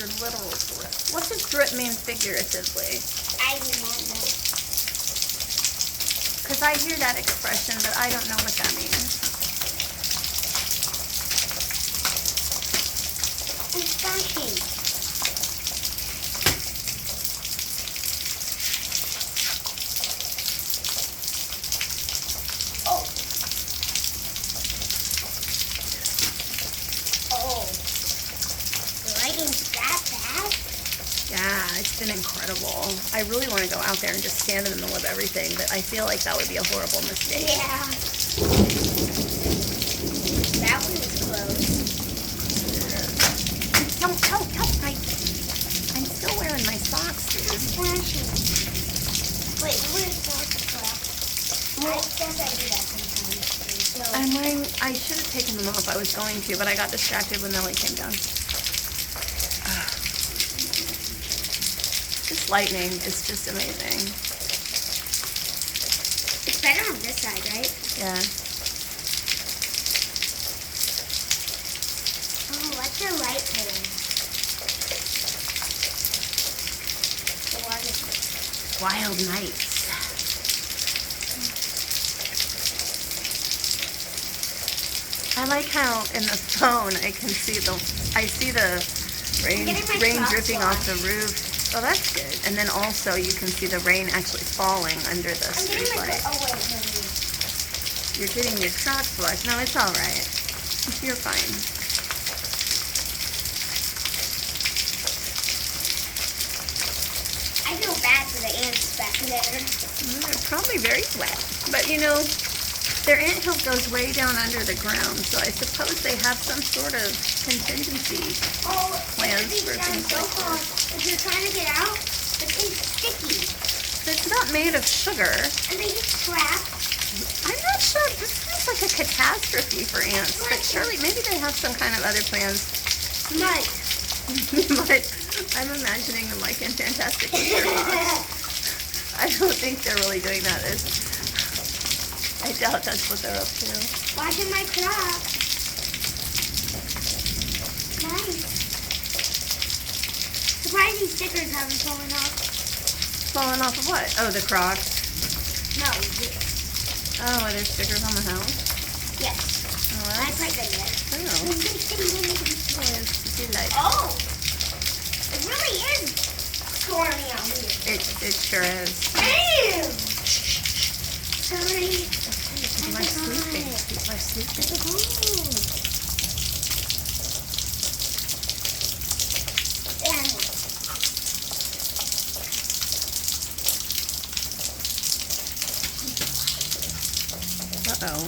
a literal drip. What's a drip mean figuratively? I do not know. Because I hear that expression, but I don't know what that means. It's splashing. Yeah, it's been incredible. I really want to go out there and just stand in the middle of everything, but I feel like that would be a horrible mistake. Yeah. That one was close. Don't. I'm still wearing my socks, dude. It's flashing. Wait, you wear socks as well? I guess I do that sometimes. So. I should have taken them off. I was going to, but I got distracted when Nellie came down. This lightning is just amazing. It's better on this side, right? Yeah. Oh, what's your light color? Wild nights. I like how in the phone I can see the rain dripping off the roof. Oh, that's good. And then also you can see the rain actually falling under the street light. Oh, wait. You're getting your Crocs wet. No, it's all right. You're fine. I feel bad for the ants back there. They're probably very wet. But, you know, their anthill goes way down under the ground, so I suppose they have some sort of contingency plans for things like this. If you're trying to get out, it tastes sticky. It's not made of sugar. And they get trapped. I'm not sure. This sounds like a catastrophe for ants. But surely, maybe they have some kind of other plans. Mud. But I'm imagining them like in Fantastic Mr. Fox. I don't think they're really doing that. I doubt that's what they're up to. Watching my Crocs. Nice. Surprised these stickers haven't fallen off. Fallen off of what? Oh, the Crocs. No. Oh, are there stickers on the house? Yes. Oh, I put them there. Oh. Oh. It really is stormy out here. It sure is. Damn. Sorry. People are sleeping. People are sleeping. Uh-oh.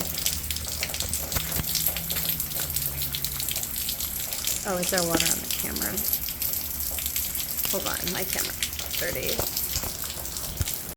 Oh, is there water on the camera? Hold on, my camera's dirty.